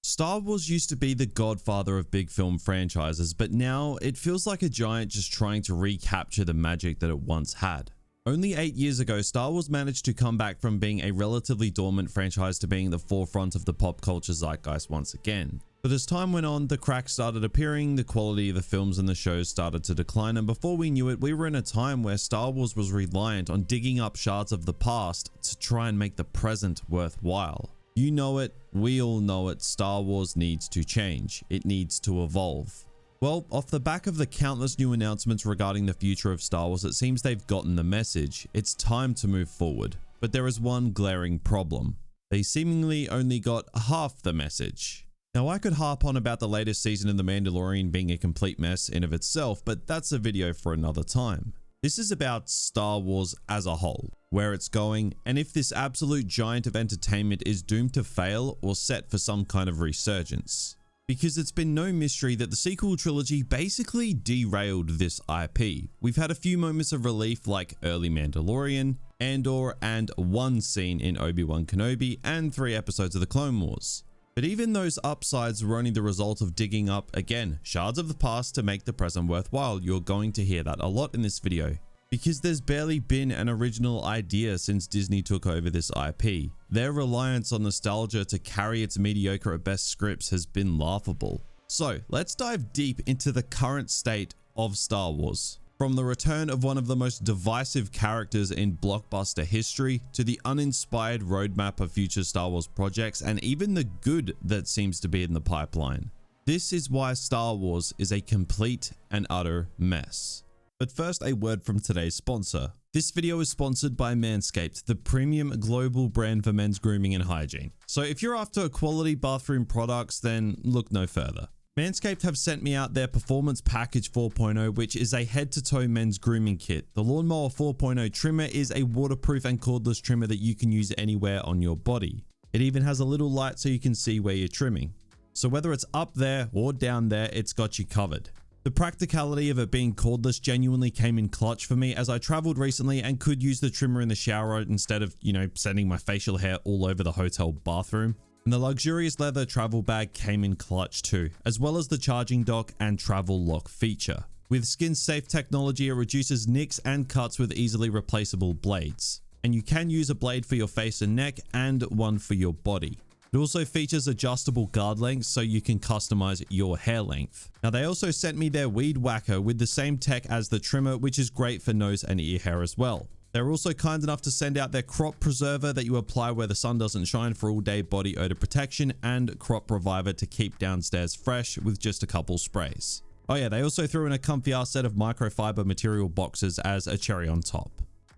Star Wars used to be the godfather of big film franchises, but now it feels like a giant just trying to recapture the magic that it once had. Only 8 years ago, Star Wars managed to come back from being a relatively dormant franchise to being the forefront of the pop culture zeitgeist once again. But as time went on, the cracks started appearing, the quality of the films and the shows started to decline, and before we knew it, we were in a time where Star Wars was reliant on digging up shards of the past to try and make the present worthwhile. You know it, we all know it, Star Wars needs to change. It needs to evolve. Well, off the back of the countless new announcements regarding the future of Star Wars, it seems they've gotten the message. It's time to move forward. But there is one glaring problem. They seemingly only got half the message. Now, I could harp on about the latest season of The Mandalorian being a complete mess in of itself, but that's a video for another time. This is about Star Wars as a whole, where it's going, and if this absolute giant of entertainment is doomed to fail or set for some kind of resurgence. Because it's been no mystery that the sequel trilogy basically derailed this IP. We've had a few moments of relief like early Mandalorian, Andor, and one scene in Obi-Wan Kenobi, and 3 episodes of the Clone Wars. But even those upsides were only the result of digging up, again, shards of the past to make the present worthwhile. You're going to hear that a lot in this video. Because there's barely been an original idea since Disney took over this IP. Their reliance on nostalgia to carry its mediocre at best scripts has been laughable. So let's dive deep into the current state of Star Wars. From the return of one of the most divisive characters in blockbuster history to the uninspired roadmap of future Star Wars projects and even the good that seems to be in the pipeline. This is why Star Wars is a complete and utter mess. But first, a word from today's sponsor. This video is sponsored by Manscaped, the premium global brand for men's grooming and hygiene. So if you're after quality bathroom products, then look no further. Manscaped have sent me out their Performance Package 4.0, which is a head-to-toe men's grooming kit. The Lawnmower 4.0 trimmer is a waterproof and cordless trimmer that you can use anywhere on your body. It even has a little light so you can see where you're trimming. So whether it's up there or down there, it's got you covered. The practicality of it being cordless genuinely came in clutch for me as I traveled recently and could use the trimmer in the shower instead of, sending my facial hair all over the hotel bathroom. And the luxurious leather travel bag came in clutch too, as well as the charging dock and travel lock feature. With skin-safe technology, it reduces nicks and cuts with easily replaceable blades. And you can use a blade for your face and neck and one for your body. It also features adjustable guard lengths so you can customize your hair length. Now they also sent me their Weed Whacker with the same tech as the trimmer, which is great for nose and ear hair as well. They're also kind enough to send out their Crop Preserver that you apply where the sun doesn't shine for all day body odor protection, and Crop Reviver to keep downstairs fresh with just a couple sprays. Oh yeah, they also threw in a comfy ass set of microfiber material boxes as a cherry on top.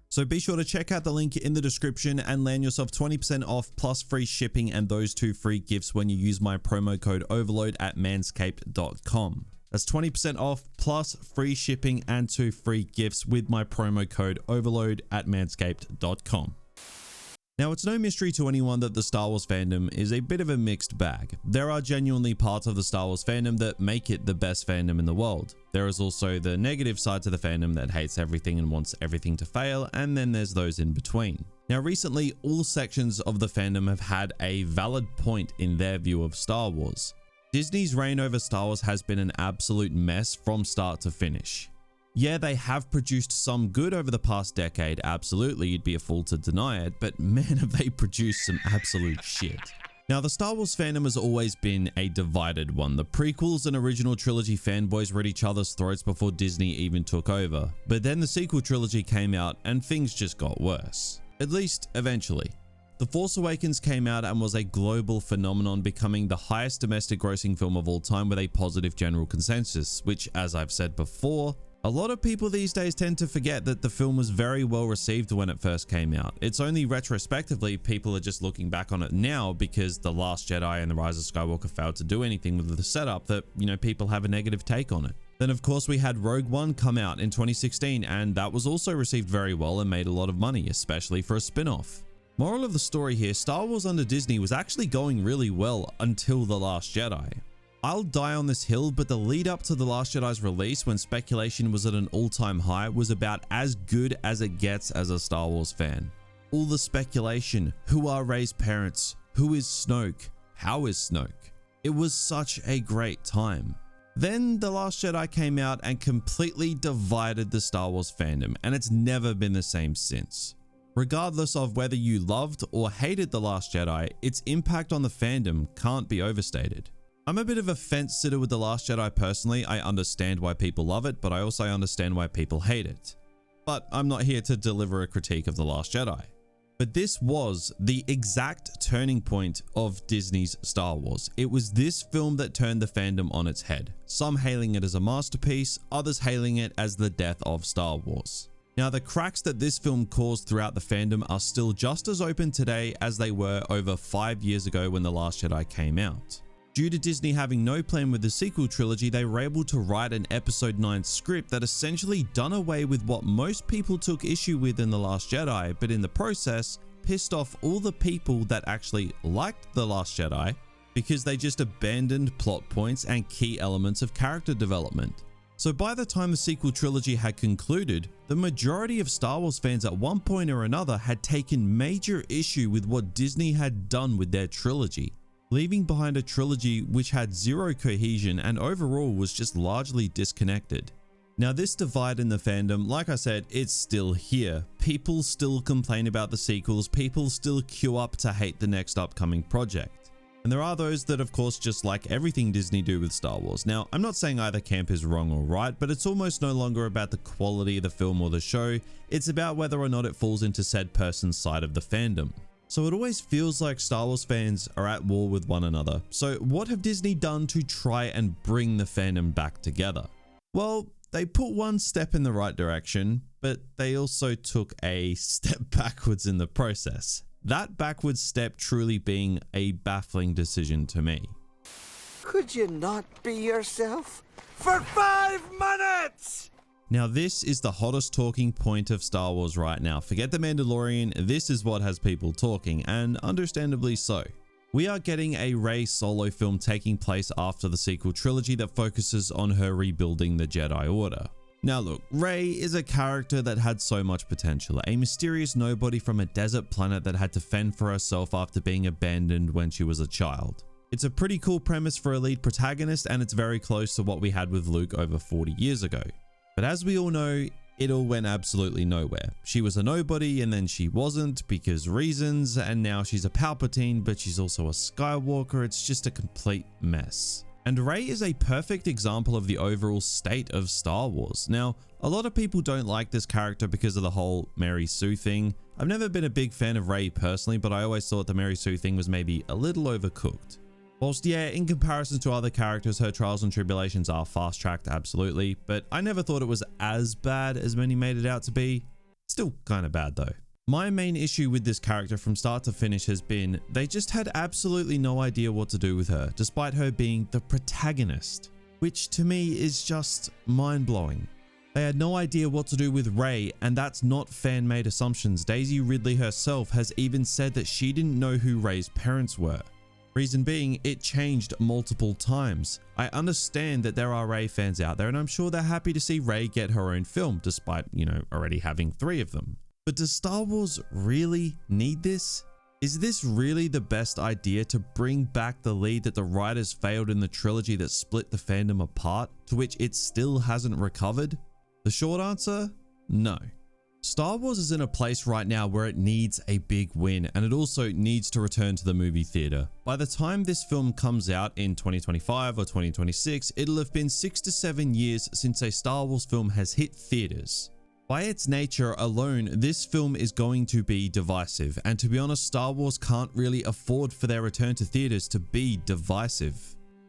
So be sure to check out the link in the description and land yourself 20% off plus free shipping and those 2 free gifts when you use my promo code OVERLOAD at manscaped.com. That's 20% off plus free shipping and 2 free gifts with my promo code OVERLOAD at manscaped.com. Now, it's no mystery to anyone that the Star Wars fandom is a bit of a mixed bag. There are genuinely parts of the Star Wars fandom that make it the best fandom in the world. There is also the negative side to the fandom that hates everything and wants everything to fail, and then there's those in between. Now, recently, all sections of the fandom have had a valid point in their view of Star Wars. Disney's reign over Star Wars has been an absolute mess from start to finish. Yeah, they have produced some good over the past decade, absolutely, you'd be a fool to deny it, but man have they produced some absolute shit. Now, the Star Wars fandom has always been a divided one. The prequels and original trilogy fanboys were at each other's throats before Disney even took over, but then the sequel trilogy came out and things just got worse. At least, eventually. The Force Awakens came out and was a global phenomenon, becoming the highest domestic grossing film of all time with a positive general consensus, which, as I've said before, a lot of people these days tend to forget that the film was very well received when it first came out. It's only retrospectively people are just looking back on it now because The Last Jedi and The Rise of Skywalker failed to do anything with the setup that, people have a negative take on it. Then of course we had Rogue One come out in 2016 and that was also received very well and made a lot of money, especially for a spin-off. Moral of the story here, Star Wars under Disney was actually going really well until The Last Jedi. I'll die on this hill, but the lead up to The Last Jedi's release, when speculation was at an all-time high, was about as good as it gets as a Star Wars fan. All the speculation, who are Rey's parents, who is Snoke, how is Snoke? It was such a great time. Then The Last Jedi came out and completely divided the Star Wars fandom, and it's never been the same since. Regardless of whether you loved or hated The Last Jedi, its impact on the fandom can't be overstated. I'm a bit of a fence sitter with The Last Jedi personally. I understand why people love it, but I also understand why people hate it. But I'm not here to deliver a critique of The Last Jedi. But this was the exact turning point of Disney's Star Wars. It was this film that turned the fandom on its head. Some hailing it as a masterpiece, others hailing it as the death of Star Wars. Now, the cracks that this film caused throughout the fandom are still just as open today as they were over 5 years ago when The Last Jedi came out. Due to Disney having no plan with the sequel trilogy, they were able to write an Episode 9 script that essentially done away with what most people took issue with in The Last Jedi, but in the process, pissed off all the people that actually liked The Last Jedi because they just abandoned plot points and key elements of character development. So by the time the sequel trilogy had concluded, the majority of Star Wars fans at one point or another had taken major issue with what Disney had done with their trilogy, leaving behind a trilogy which had zero cohesion and overall was just largely disconnected. Now, this divide in the fandom, like I said, it's still here. People still complain about the sequels, people still queue up to hate the next upcoming project. And there are those that of course just like everything Disney do with Star Wars. Now, I'm not saying either camp is wrong or right, but it's almost no longer about the quality of the film or the show, it's about whether or not it falls into said person's side of the fandom. So it always feels like Star Wars fans are at war with one another. So what have Disney done to try and bring the fandom back together? Well, they put one step in the right direction, but they also took a step backwards in the process. That backwards step truly being a baffling decision to me. Could you not be yourself for 5 minutes? Now, this is the hottest talking point of Star Wars right now. Forget The Mandalorian, this is what has people talking, and understandably so. We are getting a Rey solo film taking place after the sequel trilogy that focuses on her rebuilding the Jedi Order. Now look, Rey is a character that had so much potential, a mysterious nobody from a desert planet that had to fend for herself after being abandoned when she was a child. It's a pretty cool premise for a lead protagonist, and it's very close to what we had with Luke over 40 years ago. But as we all know, it all went absolutely nowhere. She was a nobody and then she wasn't because reasons, and now she's a Palpatine, but she's also a Skywalker. It's just a complete mess. And Rey is a perfect example of the overall state of Star Wars. Now, a lot of people don't like this character because of the whole Mary Sue thing. I've never been a big fan of Rey personally, but I always thought the Mary Sue thing was maybe a little overcooked. Whilst yeah, in comparison to other characters, her trials and tribulations are fast-tracked, absolutely, but I never thought it was as bad as many made it out to be. Still kind of bad though. My main issue with this character from start to finish has been they just had absolutely no idea what to do with her, despite her being the protagonist, which to me is just mind-blowing. They had no idea what to do with Rey, and that's not fan-made assumptions. Daisy Ridley herself has even said that she didn't know who Rey's parents were. Reason being, it changed multiple times. I understand that there are Rey fans out there, and I'm sure they're happy to see Rey get her own film, despite, already having 3 of them. But does Star Wars really need this? Is this really the best idea to bring back the lead that the writers failed in the trilogy that split the fandom apart, to which it still hasn't recovered? The short answer? No. Star Wars is in a place right now where it needs a big win, and it also needs to return to the movie theater. By the time this film comes out in 2025 or 2026, it'll have been 6 to 7 years since a Star Wars film has hit theaters. By its nature alone, this film is going to be divisive, and to be honest, Star Wars can't really afford for their return to theaters to be divisive.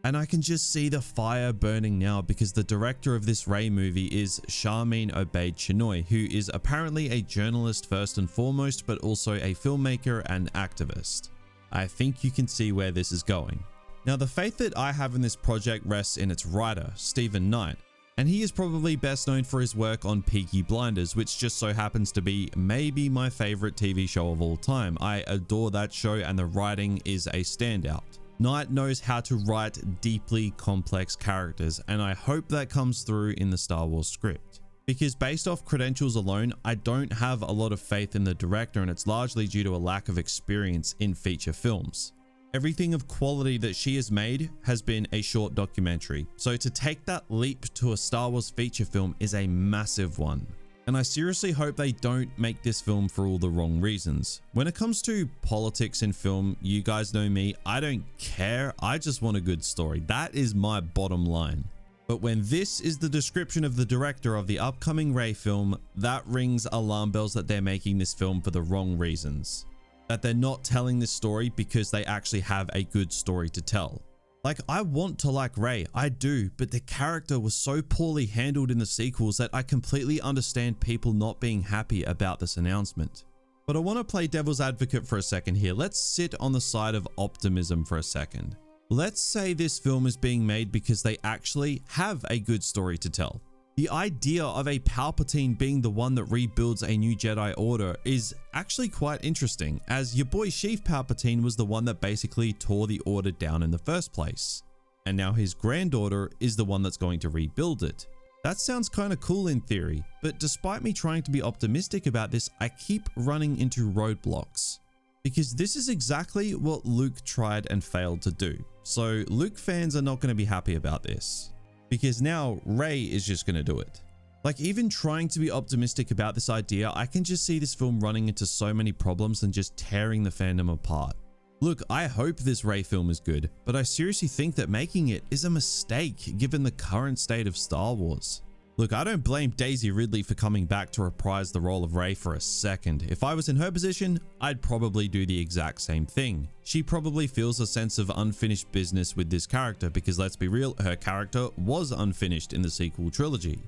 And I can just see the fire burning now because the director of this Rey movie is Sharmeen Obaid-Chinoy, who is apparently a journalist first and foremost, but also a filmmaker and activist. I think you can see where this is going. Now, the faith that I have in this project rests in its writer, Stephen Knight, and he is probably best known for his work on Peaky Blinders, which just so happens to be maybe my favorite TV show of all time. I adore that show, and the writing is a standout. Knight knows how to write deeply complex characters, and I hope that comes through in the Star Wars script. Because based off credentials alone, I don't have a lot of faith in the director, and it's largely due to a lack of experience in feature films. Everything of quality that she has made has been a short documentary. So to take that leap to a Star Wars feature film is a massive one. And I seriously hope they don't make this film for all the wrong reasons. When it comes to politics in film, you guys know me, I don't care. I just want a good story. That is my bottom line. But when this is the description of the director of the upcoming Rey film, that rings alarm bells that they're making this film for the wrong reasons. That they're not telling this story because they actually have a good story to tell. Like, I want to like Rey, I do, but the character was so poorly handled in the sequels that I completely understand people not being happy about this announcement. But I want to play devil's advocate for a second here. Let's sit on the side of optimism for a second. Let's say this film is being made because they actually have a good story to tell. The idea of a Palpatine being the one that rebuilds a new Jedi Order is actually quite interesting, as your boy Sheev Palpatine was the one that basically tore the Order down in the first place. And now his granddaughter is the one that's going to rebuild it. That sounds kind of cool in theory, but despite me trying to be optimistic about this, I keep running into roadblocks. Because this is exactly what Luke tried and failed to do. So Luke fans are not going to be happy about this. Because now Rey is just going to do it. Like, even trying to be optimistic about this idea, I can just see this film running into so many problems and just tearing the fandom apart. Look, I hope this Rey film is good, but I seriously think that making it is a mistake given the current state of Star Wars. Look, I don't blame Daisy Ridley for coming back to reprise the role of Rey for a second. If I was in her position, I'd probably do the exact same thing. She probably feels a sense of unfinished business with this character because, let's be real, her character was unfinished in the sequel trilogy.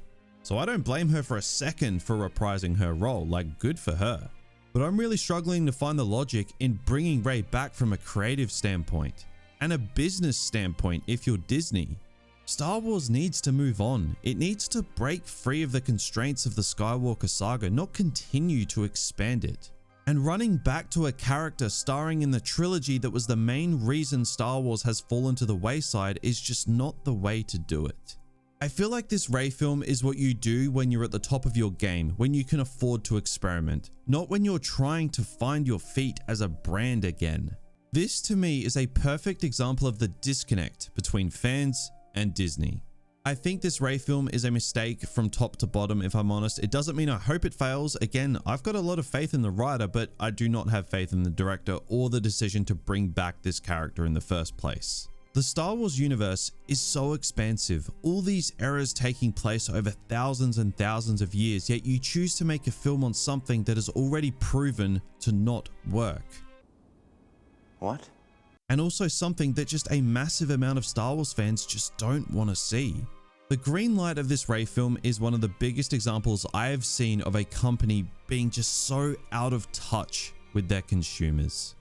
So I don't blame her for a second for reprising her role, like, good for her. But I'm really struggling to find the logic in bringing Rey back from a creative standpoint and a business standpoint if you're Disney. Star Wars needs to move on. It needs to break free of the constraints of the Skywalker saga, not continue to expand it. And running back to a character starring in the trilogy that was the main reason Star Wars has fallen to the wayside is just not the way to do it. I feel like this Rey film is what you do when you're at the top of your game, when you can afford to experiment, not when you're trying to find your feet as a brand again. This to me is a perfect example of the disconnect between fans and Disney. I think this Rey film is a mistake from top to bottom, if I'm honest. It doesn't mean I hope it fails. Again, I've got a lot of faith in the writer, but I do not have faith in the director or the decision to bring back this character in the first place. The Star Wars universe is so expansive, all these eras taking place over thousands and thousands of years, yet you choose to make a film on something that is already proven to not work. What? And also something that just a massive amount of Star Wars fans just don't want to see. The green light of this Rey film is one of the biggest examples I have seen of a company being just so out of touch with their consumers.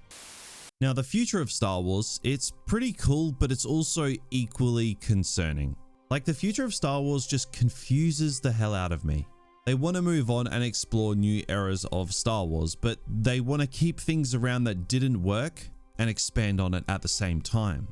Now, the future of Star Wars, it's pretty cool, but it's also equally concerning. Like, the future of Star Wars just confuses the hell out of me. They want to move on and explore new eras of Star Wars, but they want to keep things around that didn't work and expand on it at the same time.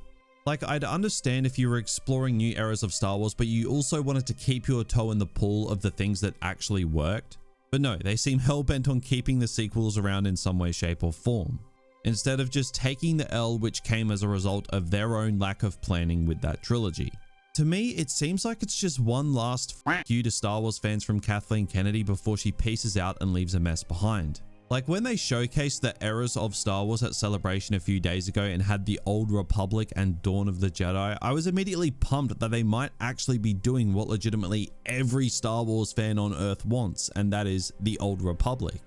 Like, I'd understand if you were exploring new eras of Star Wars, but you also wanted to keep your toe in the pool of the things that actually worked. But no, they seem hell-bent on keeping the sequels around in some way, shape, or form, instead of just taking the L which came as a result of their own lack of planning with that trilogy. To me, it seems like it's just one last f*** you to Star Wars fans from Kathleen Kennedy before she pieces out and leaves a mess behind. Like, when they showcased the eras of Star Wars at Celebration a few days ago and had the Old Republic and Dawn of the Jedi, I was immediately pumped that they might actually be doing what legitimately every Star Wars fan on Earth wants, and that is the Old Republic.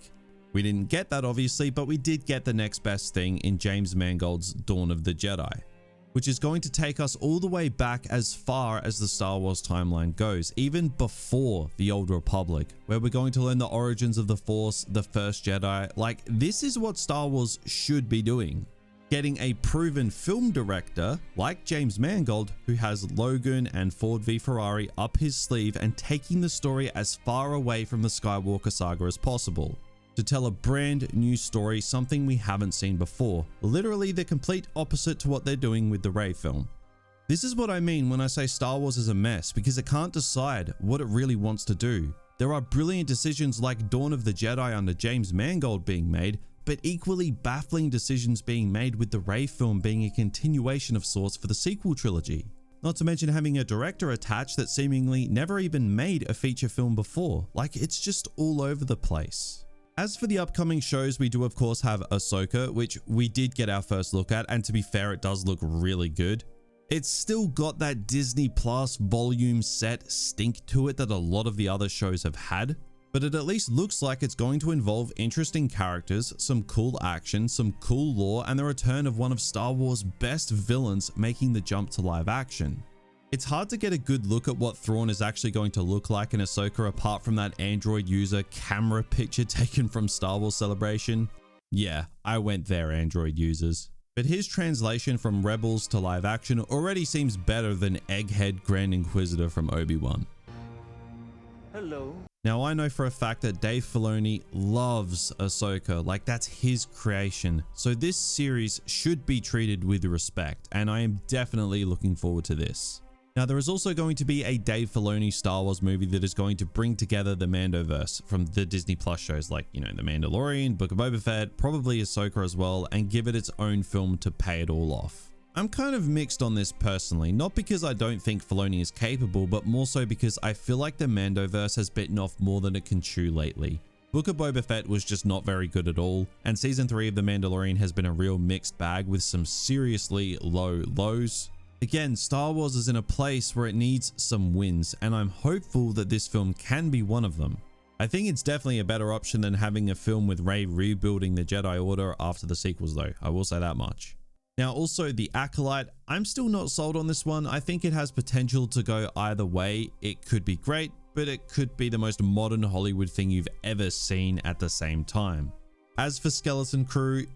We didn't get that obviously, but we did get the next best thing in James Mangold's Dawn of the Jedi, which is going to take us all the way back as far as the Star Wars timeline goes, even before the Old Republic, where we're going to learn the origins of the Force, the First Jedi. Like, this is what Star Wars should be doing. Getting a proven film director like James Mangold, who has Logan and Ford v Ferrari up his sleeve, and taking the story as far away from the Skywalker saga as possible, to tell a brand new story, something we haven't seen before. Literally the complete opposite to what they're doing with the Rey film. This is what I mean when I say Star Wars is a mess, because it can't decide what it really wants to do. There are brilliant decisions like Dawn of the Jedi under James Mangold being made, but equally baffling decisions being made with the Rey film being a continuation of sorts for the sequel trilogy. Not to mention having a director attached that seemingly never even made a feature film before. Like, it's just all over the place. As for the upcoming shows, we do of course have Ahsoka, which we did get our first look at, and to be fair, it does look really good. It's still got that Disney Plus volume set stink to it that a lot of the other shows have had, but it at least looks like it's going to involve interesting characters, some cool action, some cool lore, and the return of one of Star Wars' best villains making the jump to live action. It's hard to get a good look at what Thrawn is actually going to look like in Ahsoka apart from that Android user camera picture taken from Star Wars Celebration. Yeah, I went there, Android users. But his translation from Rebels to live action already seems better than Egghead Grand Inquisitor from Obi-Wan. Hello. Now I know for a fact that Dave Filoni loves Ahsoka, like that's his creation, so this series should be treated with respect, and I am definitely looking forward to this. Now there is also going to be a Dave Filoni Star Wars movie that is going to bring together the Mandoverse from the Disney Plus shows like, you know, The Mandalorian, Book of Boba Fett, probably Ahsoka as well, and give it its own film to pay it all off. I'm kind of mixed on this personally, not because I don't think Filoni is capable, but more so because I feel like the Mandoverse has bitten off more than it can chew lately. Book of Boba Fett was just not very good at all, and season 3 of The Mandalorian has been a real mixed bag with some seriously low lows. Again, Star Wars is in a place where it needs some wins, and I'm hopeful that this film can be one of them. I think it's definitely a better option than having a film with Rey rebuilding the Jedi Order after the sequels though, I will say that much. Now also The Acolyte, I'm still not sold on this one. I think it has potential to go either way. It could be great, but it could be the most modern Hollywood thing you've ever seen at the same time. As for Skeleton Crew,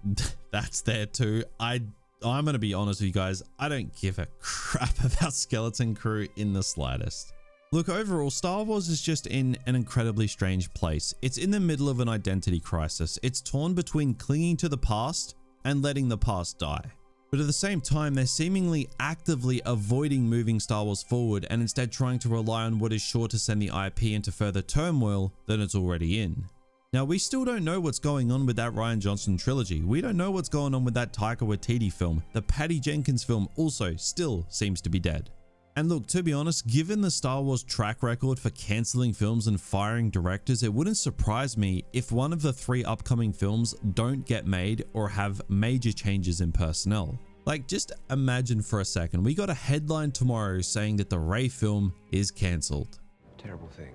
that's there too. I'm going to be honest with you guys, I don't give a crap about Skeleton Crew in the slightest. Look, overall, Star Wars is just in an incredibly strange place. It's in the middle of an identity crisis. It's torn between clinging to the past and letting the past die. But at the same time, they're seemingly actively avoiding moving Star Wars forward and instead trying to rely on what is sure to send the IP into further turmoil than it's already in. Now, we still don't know what's going on with that Rian Johnson trilogy. We don't know what's going on with that Taika Waititi film. The Patty Jenkins film also still seems to be dead. And look, to be honest, given the Star Wars track record for cancelling films and firing directors, it wouldn't surprise me if one of the 3 upcoming films don't get made or have major changes in personnel. Like, just imagine for a second, we got a headline tomorrow saying that the Rey film is cancelled. Terrible thing.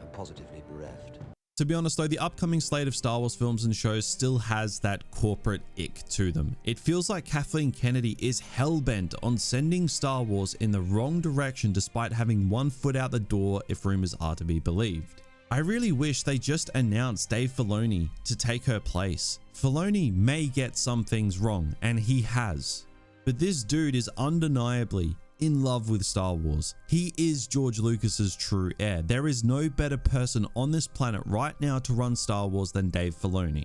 I'm positively bereft. To be honest though, the upcoming slate of Star Wars films and shows still has that corporate ick to them. It feels like Kathleen Kennedy is hell-bent on sending Star Wars in the wrong direction despite having one foot out the door if rumors are to be believed. I really wish they just announced Dave Filoni to take her place. Filoni may get some things wrong, and he has. But this dude is undeniably in love with Star Wars. He is George Lucas's true heir. There is no better person on this planet right now to run Star Wars than Dave Filoni.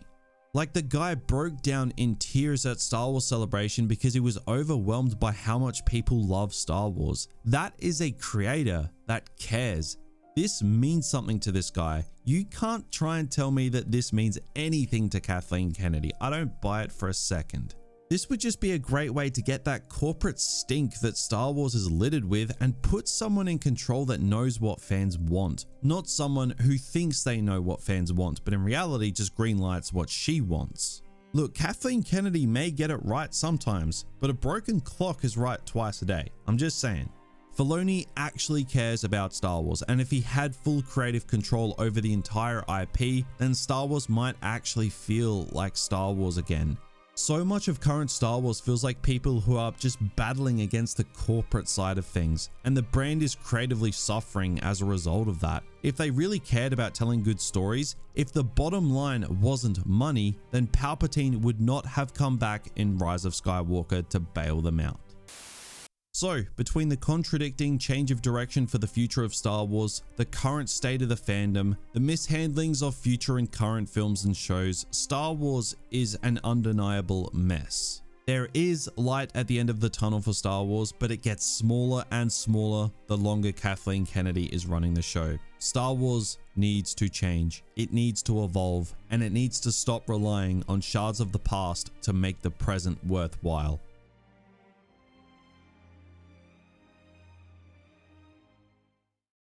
Like, the guy broke down in tears at Star Wars Celebration because he was overwhelmed by how much people love Star Wars. That is a creator that cares. This means something to this guy. You can't try and tell me that this means anything to Kathleen Kennedy. I don't buy it for a second. This would just be a great way to get that corporate stink that Star Wars is littered with and put someone in control that knows what fans want, not someone who thinks they know what fans want, but in reality just greenlights what she wants. Look, Kathleen Kennedy may get it right sometimes, but a broken clock is right twice a day. I'm just saying. Filoni actually cares about Star Wars, and if he had full creative control over the entire IP, then Star Wars might actually feel like Star Wars again. So much of current Star Wars feels like people who are just battling against the corporate side of things, and the brand is creatively suffering as a result of that. If they really cared about telling good stories, if the bottom line wasn't money, then Palpatine would not have come back in Rise of Skywalker to bail them out. So, between the contradicting change of direction for the future of Star Wars, the current state of the fandom, the mishandlings of future and current films and shows, Star Wars is an undeniable mess. There is light at the end of the tunnel for Star Wars, but it gets smaller and smaller the longer Kathleen Kennedy is running the show. Star Wars needs to change. It needs to evolve, and it needs to stop relying on shards of the past to make the present worthwhile.